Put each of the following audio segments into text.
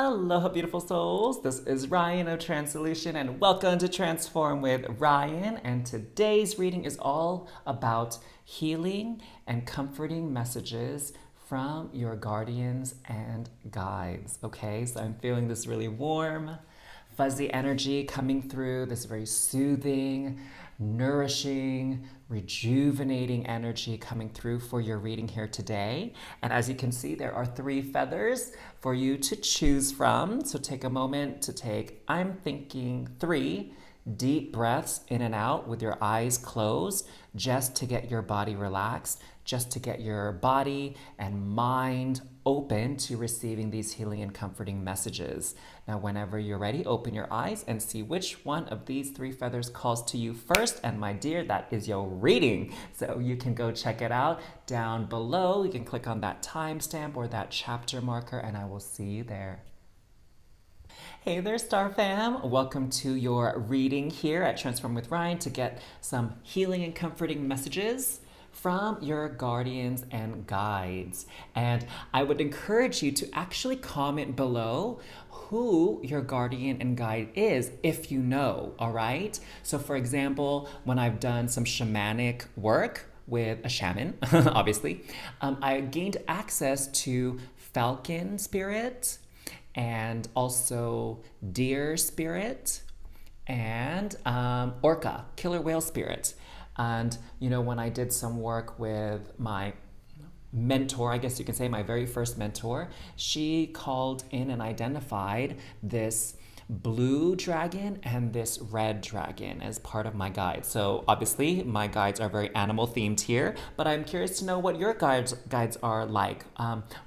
Aloha, beautiful souls. This is Ryan of tranSOULution, and welcome to Transform with Ryan. And today's reading is all about healing and comforting messages from your guardians and guides. Okay, so I'm feeling this really warm, fuzzy energy coming through, this very soothing, nourishing, rejuvenating energy coming through for your reading here today. And as you can see, there are 3 feathers for you to choose from. So take a moment to take, I'm thinking, 3 deep breaths in and out with your eyes closed, just to get your body relaxed, just to get your body and mind open to receiving these healing and comforting messages. Now, whenever you're ready, open your eyes and see which one of these 3 feathers calls to you first. And my dear, that is your reading. So you can go check it out down below. You can click on that timestamp or that chapter marker, and I will see you there. Hey there, Star Fam. Welcome to your reading here at Transform with Ryan to get some healing and comforting messages from your guardians and guides. And I would encourage you to actually comment below who your guardian and guide is if you know, all right? So for example, when I've done some shamanic work with a shaman, obviously, I gained access to falcon spirit, and also deer spirit, and orca, killer whale spirit. And, you know, when I did some work with my mentor, I guess you can say my very first mentor, she called in and identified this blue dragon and this red dragon as part of my guide. So obviously my guides are very animal themed here, but I'm curious to know what your guides are like.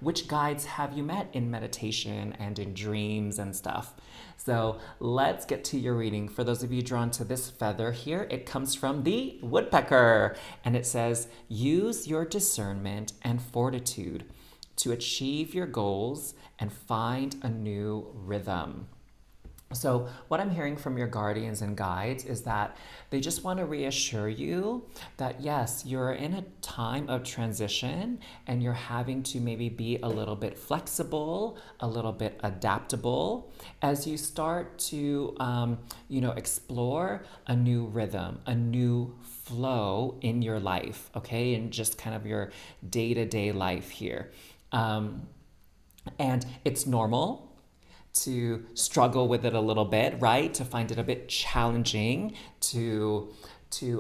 Which guides have you met in meditation and in dreams and stuff? So let's get to your reading. For those of you drawn to this feather here, it comes from the woodpecker, and it says, use your discernment and fortitude to achieve your goals and find a new rhythm. So what I'm hearing from your guardians and guides is that they just want to reassure you that yes, you're in a time of transition and you're having to maybe be a little bit flexible, a little bit adaptable as you start to, explore a new rhythm, a new flow in your life, okay? And just kind of your day-to-day life here. And it's normal to struggle with it a little bit, right? To find it a bit challenging to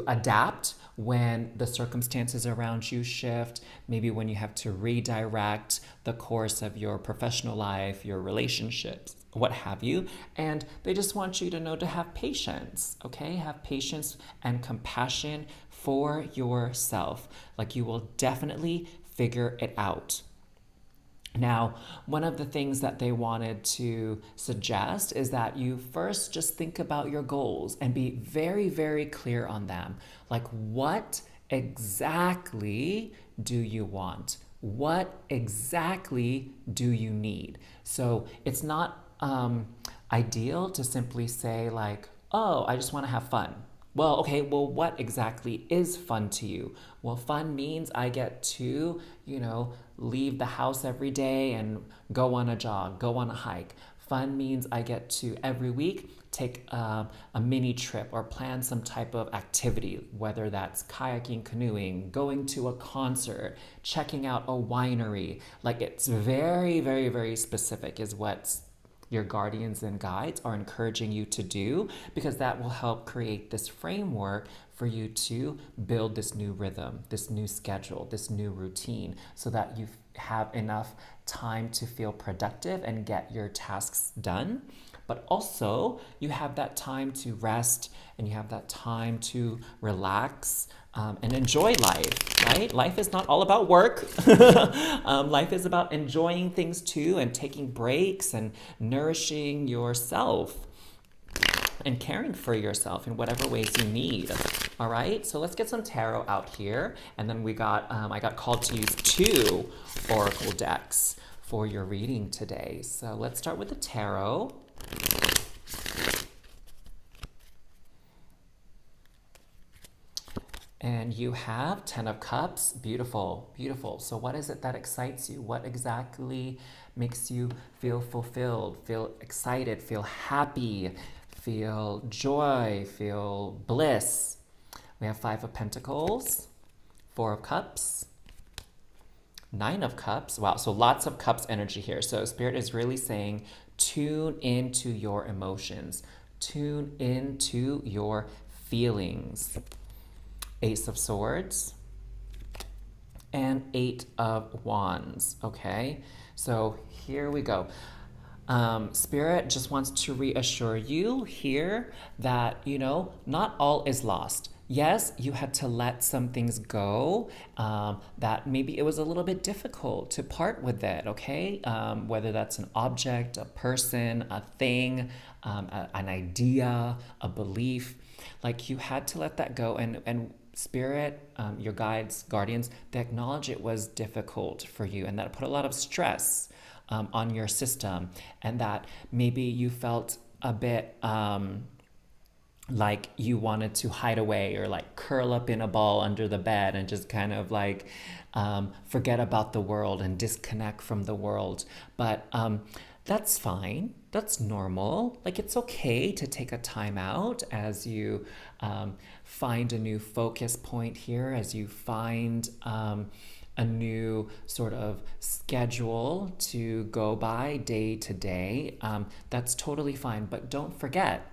adapt when the circumstances around you shift, maybe when you have to redirect the course of your professional life, your relationships, what have you. And they just want you to know to have patience, okay? Have patience and compassion for yourself. Like, you will definitely figure it out. Now, one of the things that they wanted to suggest is that you first just think about your goals and be very, very clear on them. Like, what exactly do you want? What exactly do you need? So it's not ideal to simply say like, oh, I just want to have fun. Well, okay, well, what exactly is fun to you? Well, fun means I get to, leave the house every day and go on a jog, go on a hike. Fun means I get to every week take a mini trip or plan some type of activity, whether that's kayaking, canoeing, going to a concert, checking out a winery. Like, it's very, very, very specific is what your guardians and guides are encouraging you to do, because that will help create this framework for you to build this new rhythm, this new schedule, this new routine, so that you have enough time to feel productive and get your tasks done. But also you have that time to rest and you have that time to relax and enjoy life, right? Life is not all about work. Life is about enjoying things too, and taking breaks and nourishing yourself and caring for yourself in whatever ways you need. All right, so let's get some tarot out here. And then I got called to use 2 oracle decks for your reading today. So let's start with the tarot. And you have 10 of Cups. Beautiful, beautiful. So what is it that excites you? What exactly makes you feel fulfilled, feel excited, feel happy, feel joy, feel bliss? We have 5 of Pentacles, 4 of Cups, 9 of Cups. Wow, so lots of Cups energy here. So Spirit is really saying, tune into your emotions. Tune into your feelings. Ace of Swords and 8 of Wands, okay? So here we go. Spirit just wants to reassure you here that, you know, not all is lost. Yes, you had to let some things go, that maybe it was a little bit difficult to part with it, okay? Whether that's an object, a person, a thing, an idea, a belief. Like you had to let that go, and Spirit, your guides, guardians, they acknowledge it was difficult for you and that put a lot of stress on your system, and that maybe you felt a bit like you wanted to hide away or like curl up in a ball under the bed and just kind of like forget about the world and disconnect from the world. But that's fine. That's normal. Like it's okay to take a time out as you find a new focus point here, as you find a new sort of schedule to go by day to day. That's totally fine. But don't forget,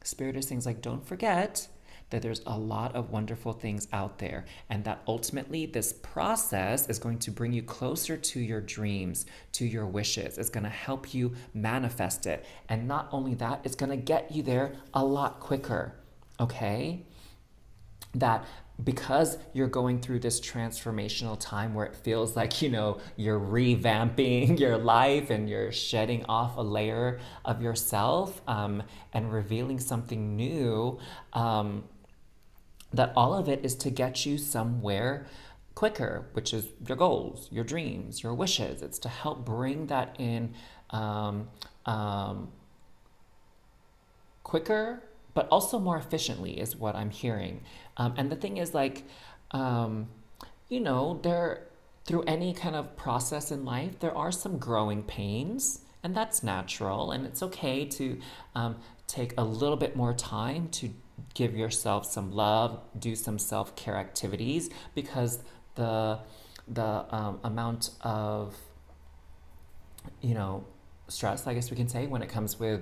Spirit is things like, don't forget that there's a lot of wonderful things out there, and that ultimately this process is going to bring you closer to your dreams, to your wishes. It's going to help you manifest it. And not only that, it's going to get you there a lot quicker, okay? That because you're going through this transformational time where it feels like, you know, you're revamping your life and you're shedding off a layer of yourself and revealing something new, that all of it is to get you somewhere quicker, which is your goals, your dreams, your wishes. It's to help bring that in quicker, but also more efficiently is what I'm hearing. And the thing is, like, you know, through any kind of process in life, there are some growing pains, and that's natural. And it's okay to take a little bit more time to give yourself some love, do some self-care activities, because the amount of, you know, stress, I guess we can say, when it comes with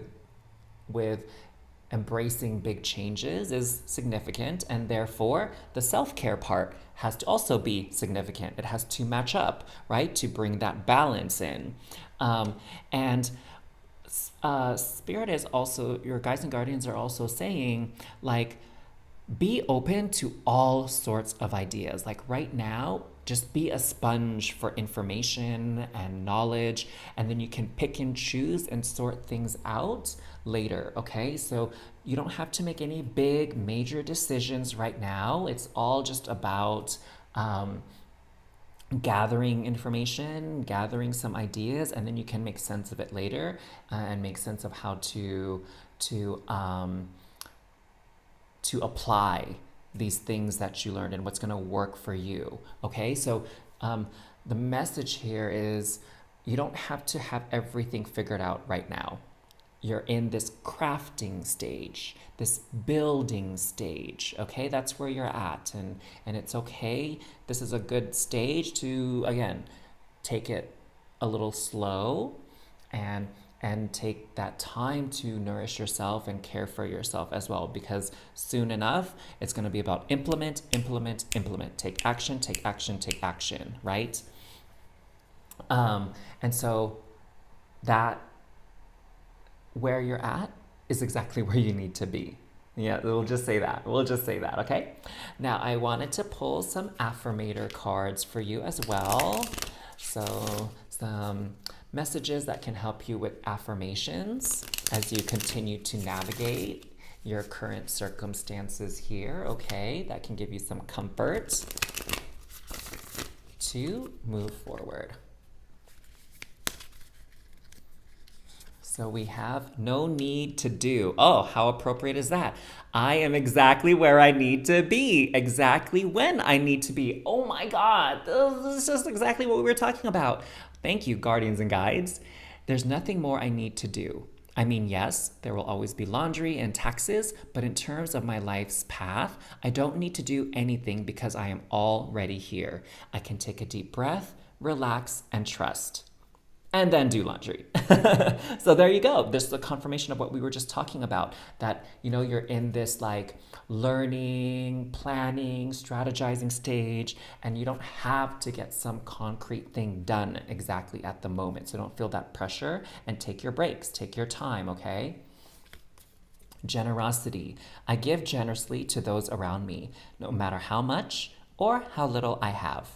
embracing big changes is significant, and therefore the self-care part has to also be significant. It has to match up, right, to bring that balance in. And Spirit is also, your guides and guardians are also saying, like, be open to all sorts of ideas. Like right now, just be a sponge for information and knowledge, and then you can pick and choose and sort things out later, okay? So you don't have to make any big major decisions right now. It's all just about gathering information, gathering some ideas, and then you can make sense of it later and make sense of how to apply these things that you learned and what's going to work for you. Okay, so the message here is you don't have to have everything figured out right now. You're in this crafting stage, this building stage, okay? That's where you're at, and it's okay. This is a good stage to, again, take it a little slow and take that time to nourish yourself and care for yourself as well, because soon enough, it's going to be about implement, implement, implement. Take action, take action, take action, right? And so that where you're at is exactly where you need to be. Yeah, we'll just say that. We'll just say that, okay? Now, I wanted to pull some affirmator cards for you as well. So, some messages that can help you with affirmations as you continue to navigate your current circumstances here, okay? That can give you some comfort to move forward. So we have no need to do. Oh, how appropriate is that? I am exactly where I need to be, exactly when I need to be. Oh my God, this is just exactly what we were talking about. Thank you, guardians and guides. There's nothing more I need to do. I mean, yes, there will always be laundry and taxes, but in terms of my life's path, I don't need to do anything because I am already here. I can take a deep breath, relax, and trust. And then do laundry. So there you go. This is a confirmation of what we were just talking about, that you're in this like learning, planning, strategizing stage, and you don't have to get some concrete thing done exactly at the moment. So don't feel that pressure and take your breaks, take your time, okay? Generosity. I give generously to those around me, no matter how much or how little I have.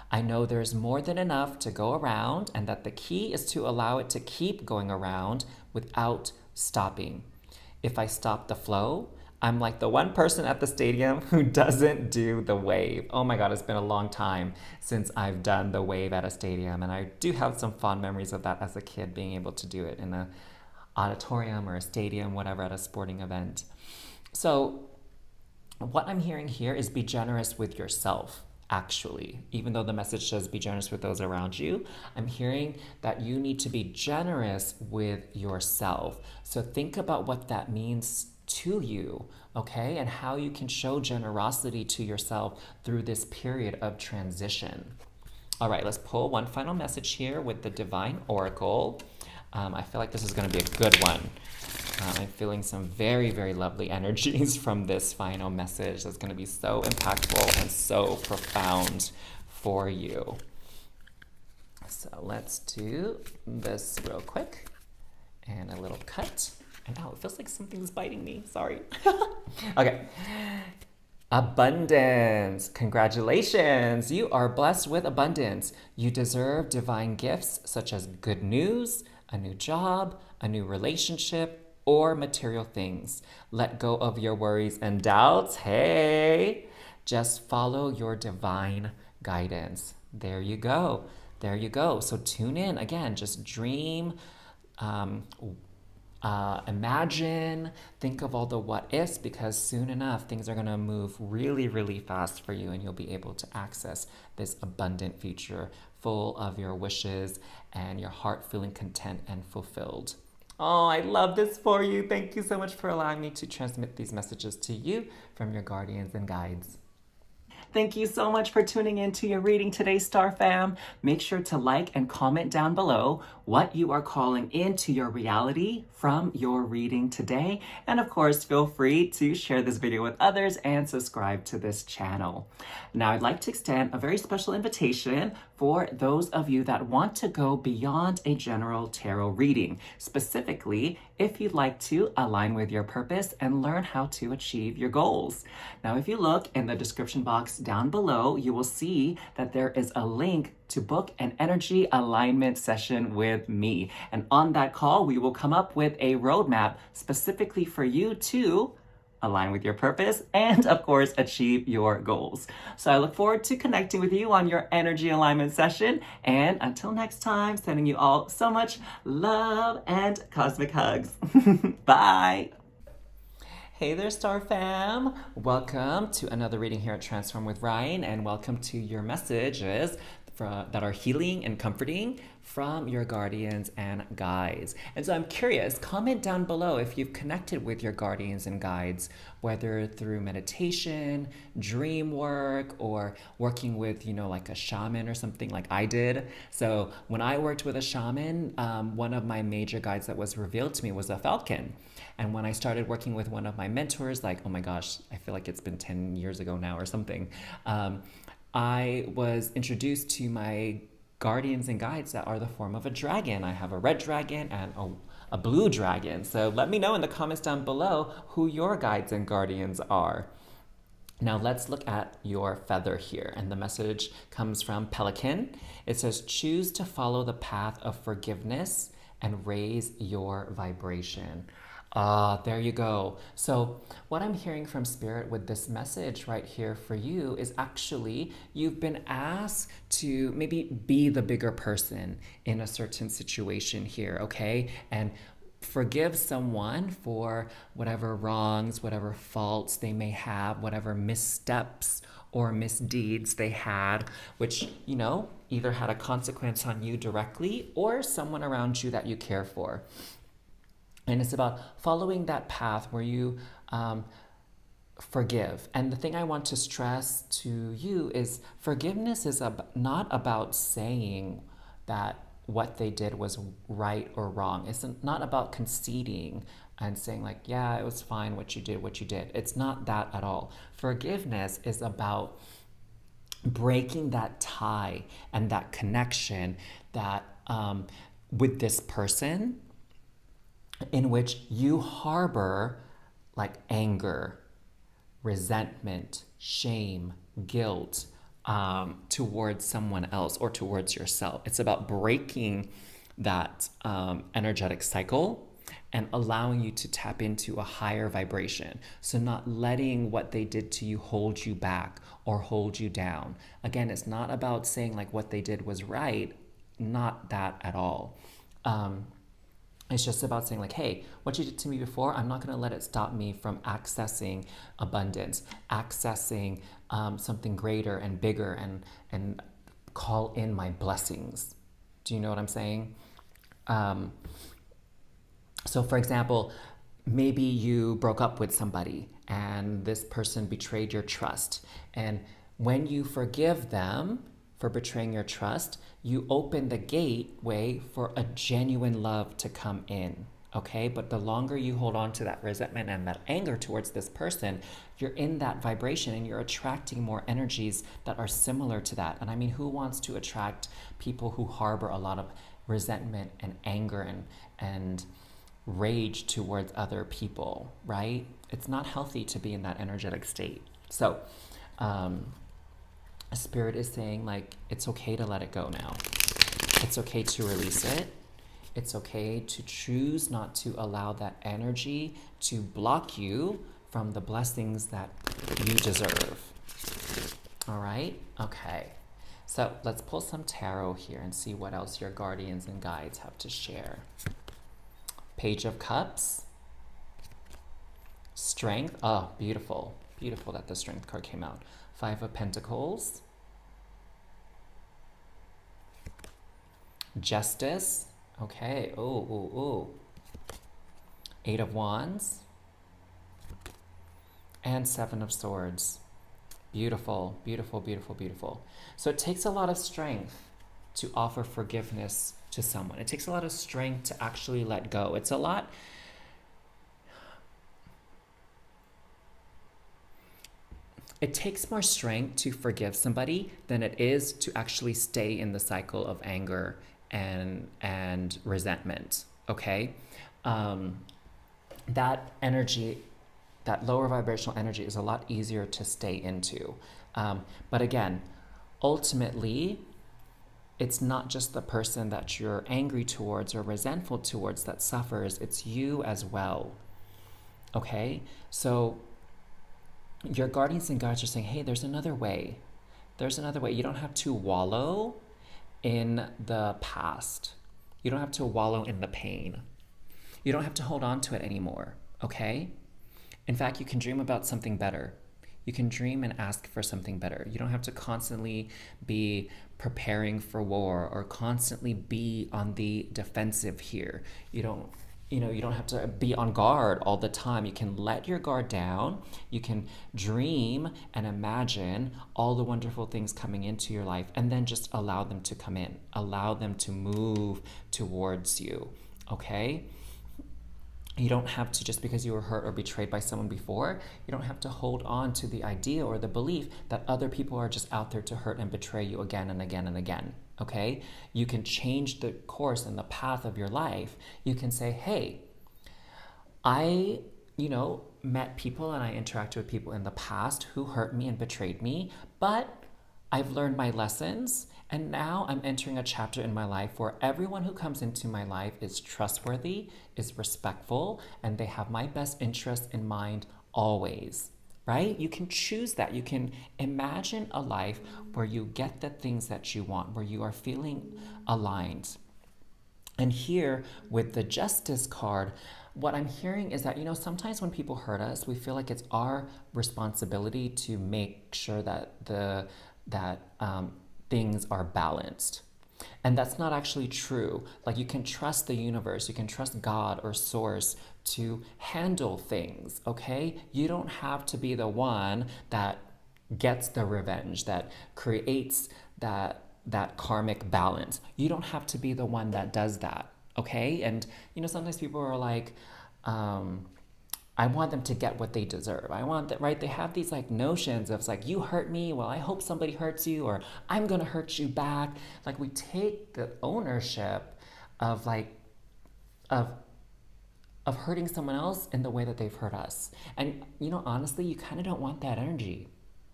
I know there's more than enough to go around, and that the key is to allow it to keep going around without stopping. If I stop the flow, I'm like the one person at the stadium who doesn't do the wave. Oh my God, it's been a long time since I've done the wave at a stadium, and I do have some fond memories of that as a kid, being able to do it in an auditorium or a stadium, whatever, at a sporting event. So what I'm hearing here is be generous with yourself. Actually, even though the message says be generous with those around you, I'm hearing that you need to be generous with yourself. So think about what that means to you, okay? And how you can show generosity to yourself through this period of transition. All right, let's pull one final message here with the Divine Oracle. I feel like this is going to be a good one. I'm feeling some very, very lovely energies from this final message that's going to be so impactful and so profound for you. So let's do this real quick and a little cut. And ow, it feels like something's biting me. Sorry. Okay. Abundance. Congratulations. You are blessed with abundance. You deserve divine gifts such as good news, a new job, a new relationship, or material things. Let go of your worries and doubts. Hey, just follow your divine guidance. There you go. There you go. So tune in. Again, just dream, imagine, think of all the what ifs, because soon enough, things are going to move really, really fast for you, and you'll be able to access this abundant future full of your wishes and your heart feeling content and fulfilled. Oh, I love this for you. Thank you so much for allowing me to transmit these messages to you from your guardians and guides. Thank you so much for tuning in to your reading today, Star Fam. Make sure to like and comment down below what you are calling into your reality from your reading today. And of course, feel free to share this video with others and subscribe to this channel. Now, I'd like to extend a very special invitation for those of you that want to go beyond a general tarot reading. Specifically, if you'd like to align with your purpose and learn how to achieve your goals. Now, if you look in the description box down below, you will see that there is a link to book an energy alignment session with me. And on that call, we will come up with a roadmap specifically for you to align with your purpose and, of course, achieve your goals. So I look forward to connecting with you on your energy alignment session. And until next time, sending you all so much love and cosmic hugs. Bye. Hey there, Star Fam. Welcome to another reading here at Transform with Ryan, and welcome to your messages that are healing and comforting from your guardians and guides. And so I'm curious, comment down below if you've connected with your guardians and guides, whether through meditation, dream work, or working with, like a shaman or something like I did. So when I worked with a shaman, one of my major guides that was revealed to me was a falcon. And when I started working with one of my mentors, like, oh my gosh, I feel like it's been 10 years ago now or something, I was introduced to my guardians and guides that are the form of a dragon. I have a red dragon and a blue dragon. So let me know in the comments down below who your guides and guardians are. Now let's look at your feather here. And the message comes from Pelican. It says, choose to follow the path of forgiveness and raise your vibration. There you go. So what I'm hearing from Spirit with this message right here for you is actually you've been asked to maybe be the bigger person in a certain situation here, okay? And forgive someone for whatever wrongs, whatever faults they may have, whatever missteps or misdeeds they had, which, either had a consequence on you directly or someone around you that you care for. And it's about following that path where you forgive. And the thing I want to stress to you is forgiveness is not about saying that what they did was right or wrong. It's not about conceding and saying like, yeah, it was fine what you did. It's not that at all. Forgiveness is about breaking that tie and that connection that with this person in which you harbor like anger, resentment, shame, guilt towards someone else or towards yourself. It's about breaking that energetic cycle and allowing you to tap into a higher vibration. So not letting what they did to you hold you back or hold you down. Again, it's not about saying like what they did was right. Not that at all. It's just about saying like, hey, what you did to me before, I'm not going to let it stop me from accessing abundance, accessing something greater and bigger, and call in my blessings. Do you know what I'm saying? So for example, maybe you broke up with somebody and this person betrayed your trust. And when you forgive them for betraying your trust, you open the gateway for a genuine love to come in, okay? But the longer you hold on to that resentment and that anger towards this person, you're in that vibration and you're attracting more energies that are similar to that. And I mean, who wants to attract people who harbor a lot of resentment and anger and rage towards other people, right? It's not healthy to be in that energetic state. So, Spirit is saying like, it's okay to let it go now. It's okay to release it. It's okay to choose not to allow that energy to block you from the blessings that you deserve. All right? Okay. So let's pull some tarot here and see what else your guardians and guides have to share. Page of Cups. Strength. Oh, beautiful. Beautiful that the Strength card came out. Five of Pentacles. Justice. Okay. Oh. Eight of Wands. And Seven of Swords. Beautiful, beautiful, beautiful, beautiful. So it takes a lot of strength to offer forgiveness to someone. It takes a lot of strength to actually let go. It's a lot. It takes more strength to forgive somebody than it is to actually stay in the cycle of anger and resentment, okay? That energy, that lower vibrational energy is a lot easier to stay into. But again, ultimately, it's not just the person that you're angry towards or resentful towards that suffers, it's you as well, okay? So your guardians and guides are saying, hey, there's another way. There's another way. You don't have to wallow in the past. You don't have to wallow in the pain. You don't have to hold on to it anymore, okay? In fact, you can dream about something better. You can dream and ask for something better. You don't have to constantly be preparing for war or constantly be on the defensive here. You don't have to be on guard all the time. You can let your guard down. You can dream and imagine all the wonderful things coming into your life and then just allow them to come in. Allow them to move towards you, okay? You don't have to, just because you were hurt or betrayed by someone before, you don't have to hold on to the idea or the belief that other people are just out there to hurt and betray you again and again and again, okay? You can change the course and the path of your life. You can say, hey, I, met people and I interacted with people in the past who hurt me and betrayed me, but I've learned my lessons, and now I'm entering a chapter in my life where everyone who comes into my life is trustworthy, is respectful, and they have my best interest in mind always, right? You can choose that. You can imagine a life where you get the things that you want, where you are feeling aligned. And here with the justice card, what I'm hearing is that, sometimes when people hurt us, we feel like it's our responsibility to make sure that things are balanced. And that's not actually true. Like, you can trust the universe, you can trust God or source to handle things, okay? You don't have to be the one that gets the revenge, that creates that karmic balance. You don't have to be the one that does that, okay? And sometimes people are like, I want them to get what they deserve. I want that, right? They have these like notions of like, you hurt me, well, I hope somebody hurts you, or I'm gonna hurt you back. Like, we take the ownership of of of hurting someone else in the way that they've hurt us. And honestly, you kind of don't want that energy.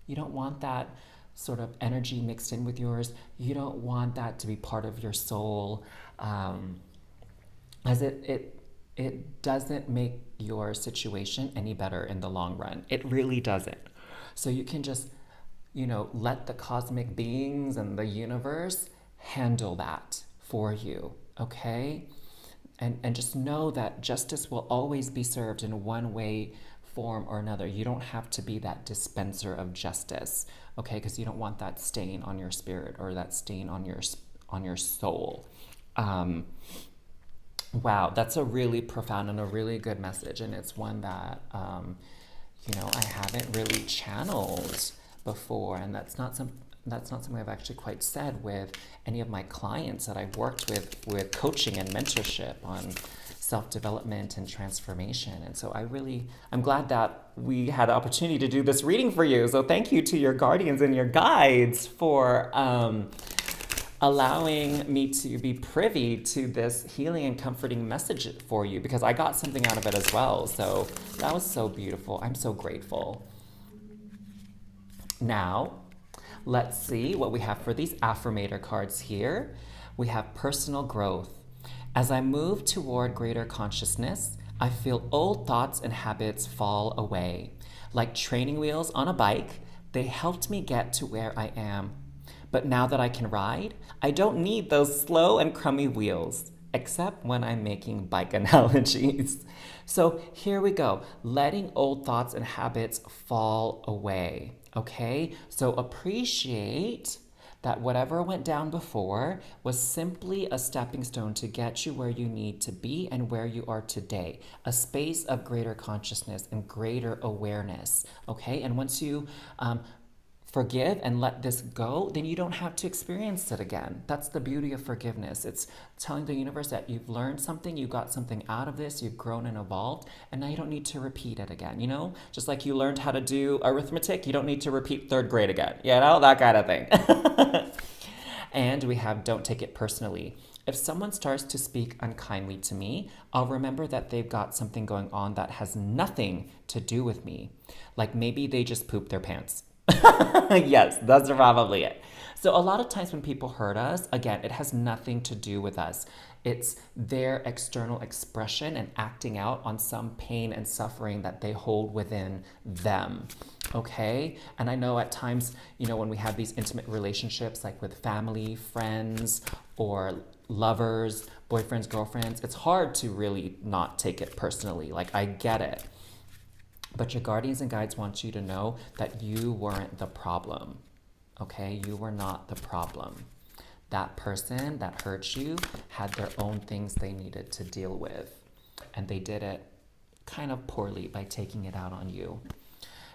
You don't want that sort of energy mixed in with yours. You don't want that to be part of your soul, as it doesn't make your situation any better in the long run. It really doesn't. So you can just, let the cosmic beings and the universe handle that for you, okay? And just know that justice will always be served in one way, form, or another. You don't have to be that dispenser of justice, okay? Because you don't want that stain on your spirit or that stain on your soul. Wow, that's a really profound and a really good message, and it's one that I haven't really channeled before, and that's not something I've actually quite said with any of my clients that I've worked with coaching and mentorship on self-development and transformation. And so I'm glad that we had the opportunity to do this reading for you. So thank you to your guardians and your guides for allowing me to be privy to this healing and comforting message for you, because I got something out of it as well. So that was so beautiful. I'm so grateful. Now, let's see what we have for these affirmator cards here. We have personal growth. As I move toward greater consciousness, I feel old thoughts and habits fall away. Like training wheels on a bike, they helped me get to where I am. But now that I can ride, I don't need those slow and crummy wheels, except when I'm making bike analogies. So here we go, letting old thoughts and habits fall away, okay? So appreciate that whatever went down before was simply a stepping stone to get you where you need to be and where you are today, a space of greater consciousness and greater awareness, okay? And once you forgive and let this go, then you don't have to experience it again. That's the beauty of forgiveness. It's telling the universe that you've learned something, you got something out of this, you've grown and evolved, and now you don't need to repeat it again, Just like you learned how to do arithmetic, you don't need to repeat third grade again, that kind of thing. And we have don't take it personally. If someone starts to speak unkindly to me, I'll remember that they've got something going on that has nothing to do with me. Like maybe they just pooped their pants. Yes, that's probably it. So a lot of times when people hurt us, again, it has nothing to do with us. It's their external expression and acting out on some pain and suffering that they hold within them. Okay? And I know at times, when we have these intimate relationships, like with family, friends, or lovers, boyfriends, girlfriends, it's hard to really not take it personally. Like, I get it. But your guardians and guides want you to know that you weren't the problem, okay? You were not the problem. That person that hurt you had their own things they needed to deal with, and they did it kind of poorly by taking it out on you.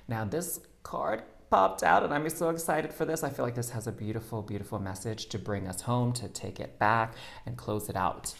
Now, this card popped out, and I'm so excited for this. I feel like this has a beautiful, beautiful message to bring us home, to take it back and close it out.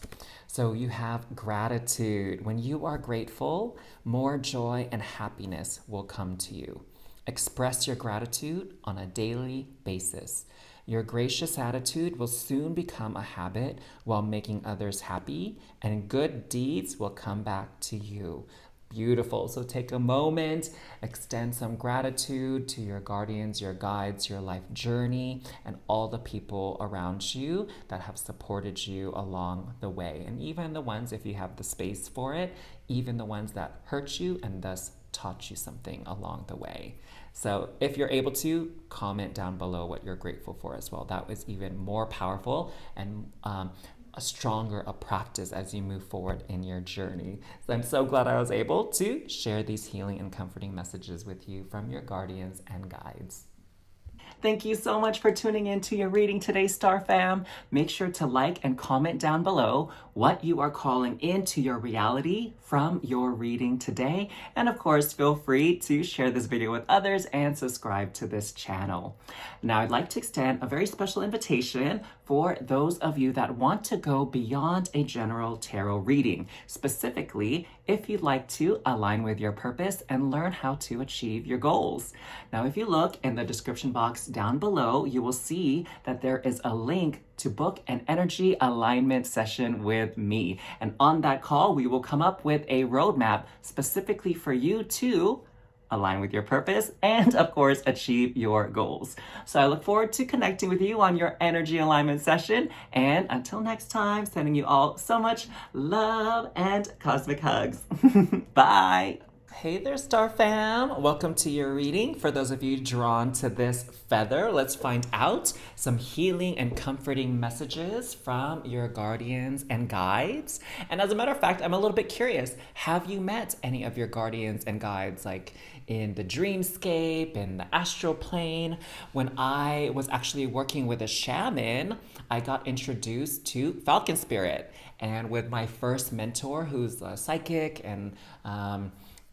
So you have gratitude. When you are grateful, more joy and happiness will come to you. Express your gratitude on a daily basis. Your gracious attitude will soon become a habit while making others happy, and good deeds will come back to you. Beautiful. So take a moment, extend some gratitude to your guardians, your guides, your life journey, and all the people around you that have supported you along the way. And even the ones, if you have the space for it, even the ones that hurt you and thus taught you something along the way. So if you're able to, comment down below what you're grateful for as well. That was even more powerful and stronger a practice as you move forward in your journey. So I'm so glad I was able to share these healing and comforting messages with you from your guardians and guides. Thank you so much for tuning in to your reading today, Star Fam. Make sure to like and comment down below what you are calling into your reality from your reading today. And of course, feel free to share this video with others and subscribe to this channel. Now, I'd like to extend a very special invitation for those of you that want to go beyond a general tarot reading. Specifically, if you'd like to align with your purpose and learn how to achieve your goals. Now, if you look in the description box down below, you will see that there is a link to book an energy alignment session with me. And on that call, we will come up with a roadmap specifically for you to align with your purpose and, of course, achieve your goals. So I look forward to connecting with you on your energy alignment session. And until next time, sending you all so much love and cosmic hugs. Bye. Hey there, Star Fam. Welcome to your reading. For those of you drawn to this feather, let's find out some healing and comforting messages from your guardians and guides. And as a matter of fact, I'm a little bit curious. Have you met any of your guardians and guides, like in the dreamscape, in the astral plane? When I was actually working with a shaman, I got introduced to Falcon Spirit. And with my first mentor, who's a psychic and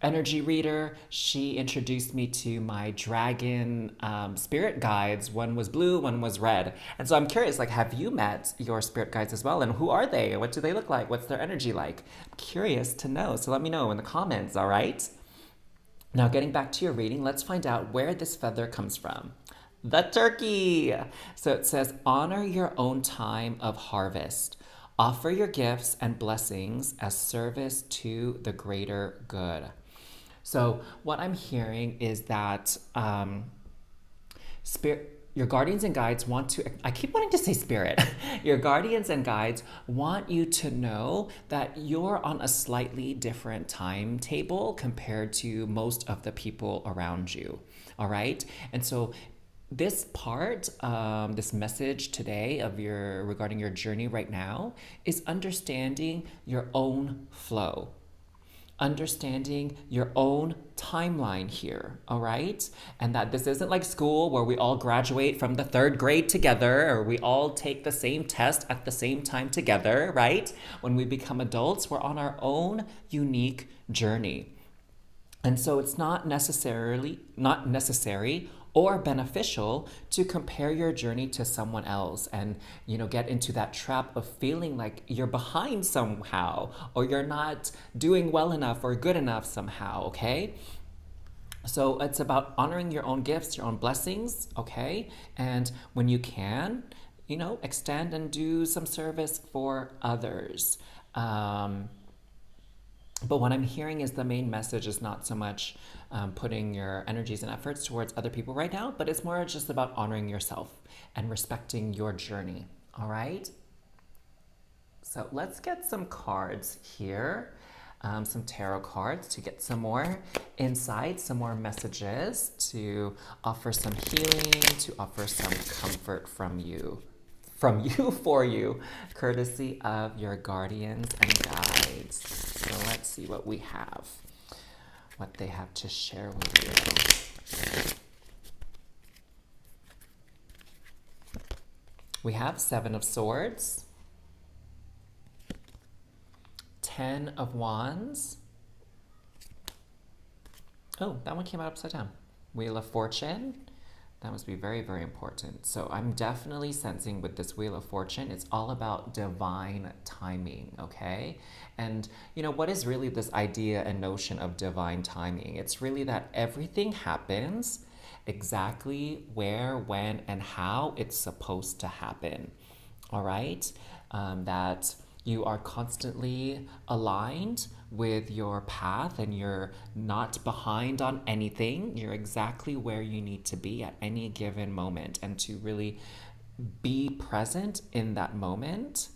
energy reader, she introduced me to my dragon spirit guides. One was blue, one was red. And so I'm curious, like, have you met your spirit guides as well? And who are they? What do they look like? What's their energy like? I'm curious to know. So let me know in the comments, all right? Now, getting back to your reading, let's find out where this feather comes from. The turkey. So it says, honor your own time of harvest. Offer your gifts and blessings as service to the greater good. So what I'm hearing is that your guardians and guides want to, I keep wanting to say spirit, your guardians and guides want you to know that you're on a slightly different timetable compared to most of the people around you, all right? And so this part, this message today regarding your journey right now is understanding your own flow. Understanding your own timeline here, all right? And that this isn't like school where we all graduate from the 3rd grade together, or we all take the same test at the same time together, right? When we become adults, we're on our own unique journey. And so it's not necessary or beneficial to compare your journey to someone else and, get into that trap of feeling like you're behind somehow, or you're not doing well enough or good enough somehow, okay? So it's about honoring your own gifts, your own blessings, okay? And when you can, extend and do some service for others. But what I'm hearing is the main message is not so much putting your energies and efforts towards other people right now, but it's more just about honoring yourself and respecting your journey, all right? So let's get some cards here, some tarot cards to get some more insight, some more messages, to offer some healing, to offer some comfort from you, for you, courtesy of your guardians and guides. So let's see what we have, what they have to share with you. We have 7 of Swords, 10 of Wands. Oh, that one came out upside down. Wheel of Fortune. That must be very, very important. So I'm definitely sensing with this Wheel of Fortune, it's all about divine timing, okay? And what is really this idea and notion of divine timing? It's really that everything happens exactly where, when, and how it's supposed to happen, all right? That you are constantly aligned with your path and you're not behind on anything. You're exactly where you need to be at any given moment, and to really be present in that moment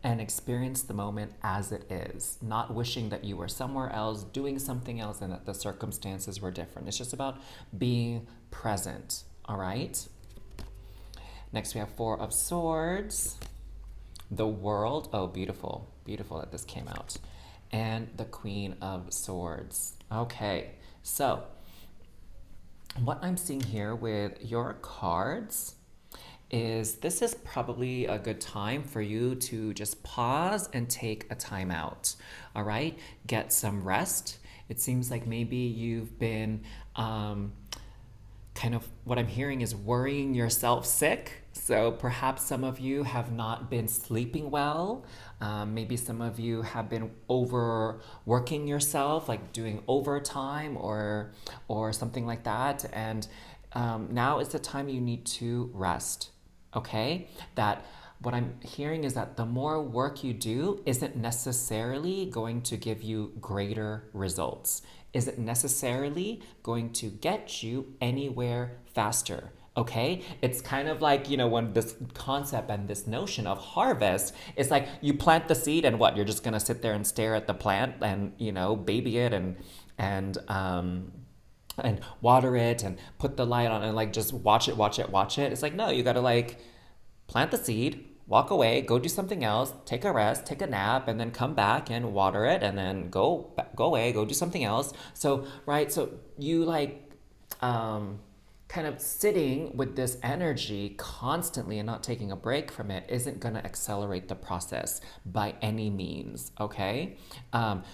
and experience the moment as it is, not wishing that you were somewhere else doing something else and that the circumstances were different. It's just about being present, all right? Next we have 4 of Swords, The World. Oh, beautiful. Beautiful that this came out. And the Queen of Swords. Okay, so what I'm seeing here with your cards is this is probably a good time for you to just pause and take a time out. All right, get some rest. It seems like maybe you've been kind of what I'm hearing is worrying yourself sick. So perhaps some of you have not been sleeping well. Maybe some of you have been overworking yourself, like doing overtime or something like that. And now is the time you need to rest. Okay, that what I'm hearing is that the more work you do isn't necessarily going to give you greater results, isn't necessarily going to get you anywhere faster. Okay, it's kind of like, when this concept and this notion of harvest is like you plant the seed and what, you're just gonna sit there and stare at the plant and baby it and water it and put the light on and like just watch it, watch it, watch it. It's like, no, you gotta like plant the seed, walk away, go do something else, take a rest, take a nap, and then come back and water it, and then go away, go do something else. So, right, so you like kind of sitting with this energy constantly and not taking a break from it isn't going to accelerate the process by any means, okay?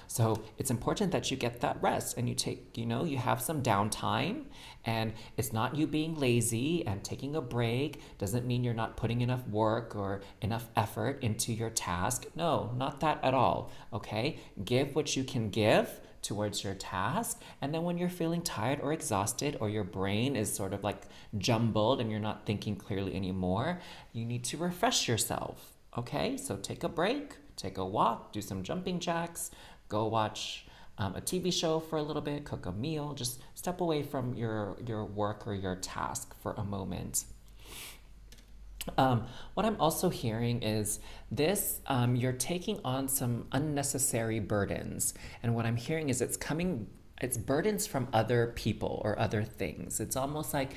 So it's important that you get that rest and you take, you have some downtime, and it's not you being lazy and taking a break doesn't mean you're not putting enough work or enough effort into your task. No, not that at all, okay? Give what you can give towards your task, and then when you're feeling tired or exhausted or your brain is sort of like jumbled and you're not thinking clearly anymore, you need to refresh yourself. Okay, so take a break, take a walk, do some jumping jacks, go watch a TV show for a little bit, cook a meal, just step away from your work or your task for a moment. What I'm also hearing is this, you're taking on some unnecessary burdens. And what I'm hearing is it's burdens from other people or other things. It's almost like,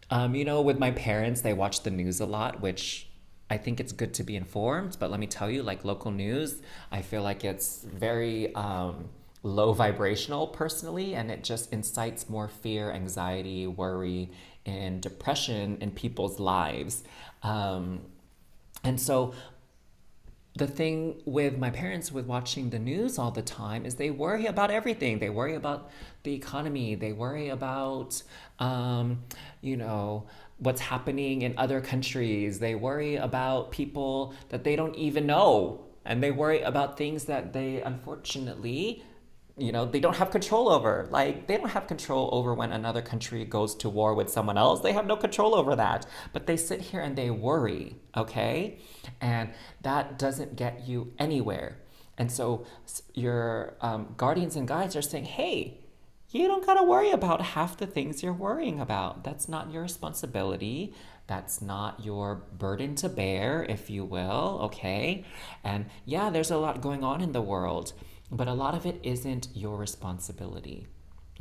with my parents, they watch the news a lot, which I think it's good to be informed. But let me tell you, like local news, I feel like it's very low vibrational personally, and it just incites more fear, anxiety, worry, and depression in people's lives. And so the thing with my parents with watching the news all the time is they worry about everything. They worry about the economy. They worry about, what's happening in other countries. They worry about people that they don't even know. And they worry about things that they unfortunately they don't have control over. Like, they don't have control over when another country goes to war with someone else. They have no control over that. But they sit here and they worry, okay? And that doesn't get you anywhere. And so your guardians and guides are saying, hey, you don't got to worry about half the things you're worrying about. That's not your responsibility. That's not your burden to bear, if you will, okay? And yeah, there's a lot going on in the world, but a lot of it isn't your responsibility,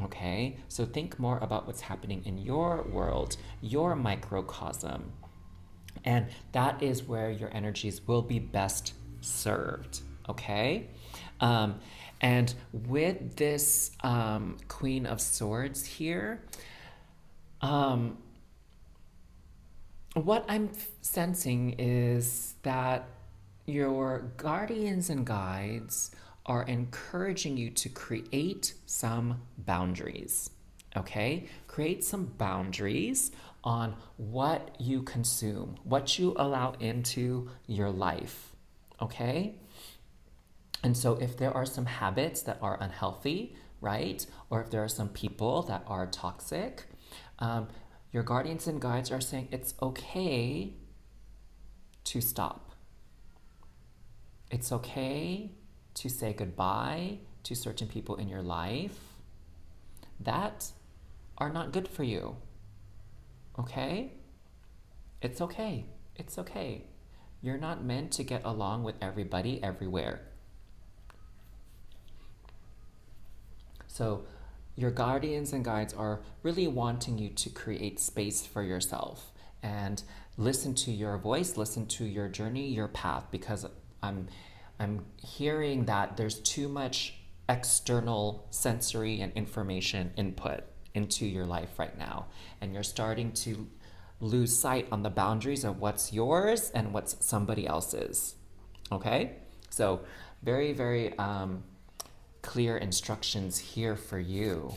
okay? So think more about what's happening in your world, your microcosm. And that is where your energies will be best served, okay? And with this Queen of Swords here, what I'm sensing is that your guardians and guides are encouraging you to create some boundaries, okay? Create some boundaries on what you consume, what you allow into your life, okay? And so if there are some habits that are unhealthy, right? Or if there are some people that are toxic, your guardians and guides are saying it's okay to stop. It's okay to say goodbye to certain people in your life that are not good for you. Okay? It's okay. It's okay. You're not meant to get along with everybody everywhere. So your guardians and guides are really wanting you to create space for yourself and listen to your voice, listen to your journey, your path, because I'm hearing that there's too much external sensory and information input into your life right now, and you're starting to lose sight on the boundaries of what's yours and what's somebody else's. Okay? So very, very clear instructions here for you.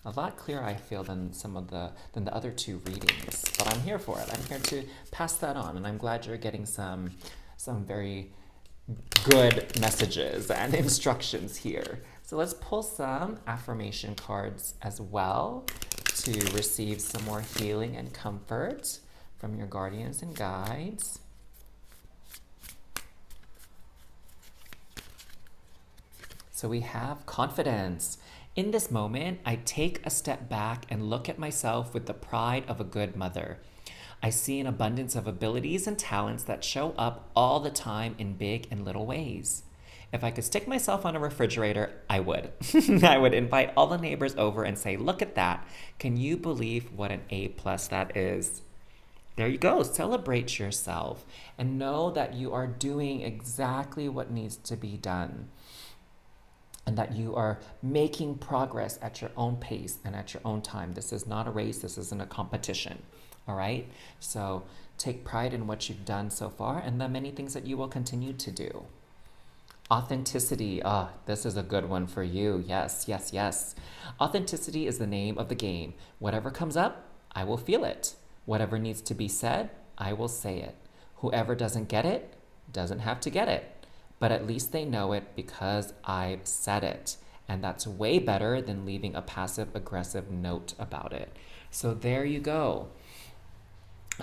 A lot clearer, I feel, than the other two readings. But I'm here for it. I'm here to pass that on, and I'm glad you're getting some very good messages and instructions here. So let's pull some affirmation cards as well to receive some more healing and comfort from your guardians and guides. So we have confidence. In this moment, I take a step back and look at myself with the pride of a good mother. I see an abundance of abilities and talents that show up all the time in big and little ways. If I could stick myself on a refrigerator, I would. I would invite all the neighbors over and say, look at that. Can you believe what an A+ that is? There you go. Celebrate yourself and know that you are doing exactly what needs to be done, and that you are making progress at your own pace and at your own time. This is not a race. This isn't a competition. All right? So take pride in what you've done so far and the many things that you will continue to do. Authenticity. This is a good one for you. Yes, yes, yes. Authenticity is the name of the game. Whatever comes up, I will feel it. Whatever needs to be said, I will say it. Whoever doesn't get it, doesn't have to get it. But at least they know it because I've said it. And that's way better than leaving a passive-aggressive note about it. So there you go.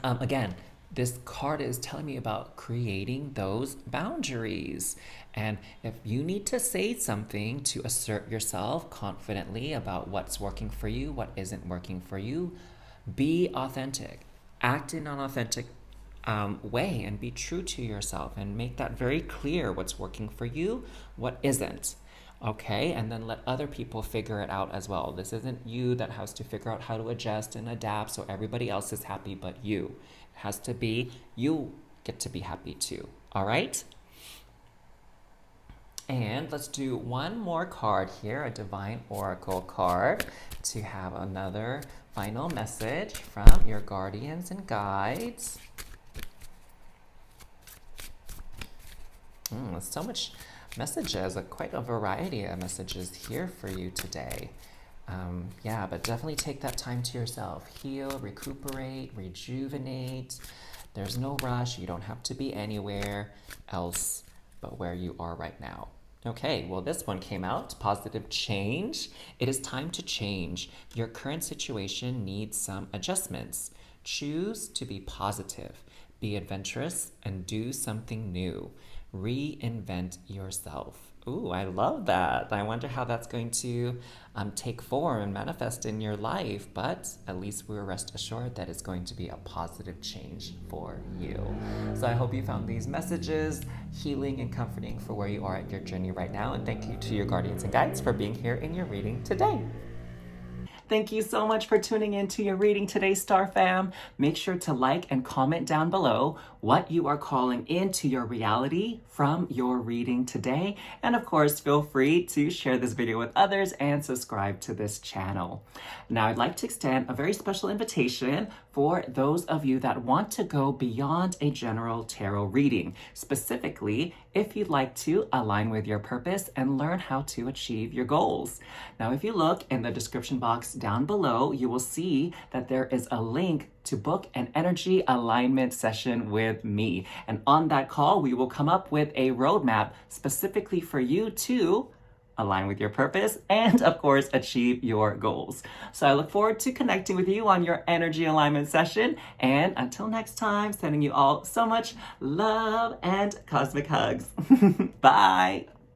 Again, this card is telling me about creating those boundaries. And if you need to say something to assert yourself confidently about what's working for you, what isn't working for you, be authentic. Act in an authentic way and be true to yourself and make that very clear what's working for you, what isn't. Okay, and then let other people figure it out as well. This isn't you that has to figure out how to adjust and adapt so everybody else is happy but you. It has to be you get to be happy too. All right? And let's do one more card here, a Divine Oracle card, to have another final message from your guardians and guides. There's so much messages, quite a variety of messages here for you today. Yeah, but definitely take that time to yourself. Heal, recuperate, rejuvenate. There's no rush. You don't have to be anywhere else but where you are right now. Okay, well, this one came out, positive change. It is time to change. Your current situation needs some adjustments. Choose to be positive, be adventurous, and do something new. Reinvent yourself. Ooh, I love that. I wonder how that's going to take form and manifest in your life, but at least we're rest assured that it's going to be a positive change for you. So I hope you found these messages healing and comforting for where you are at your journey right now, and thank you to your guardians and guides for being here in your reading today. Thank you so much for tuning in to your reading today, Star Fam. Make sure to like and comment down below what you are calling into your reality from your reading today. And of course, feel free to share this video with others and subscribe to this channel. Now, I'd like to extend a very special invitation for those of you that want to go beyond a general tarot reading. Specifically, if you'd like to align with your purpose and learn how to achieve your goals. Now, if you look in the description box down below, you will see that there is a link to book an energy alignment session with me. And on that call, we will come up with a roadmap specifically for you to align with your purpose and, of course, achieve your goals. So I look forward to connecting with you on your energy alignment session. And until next time, sending you all so much love and cosmic hugs. Bye.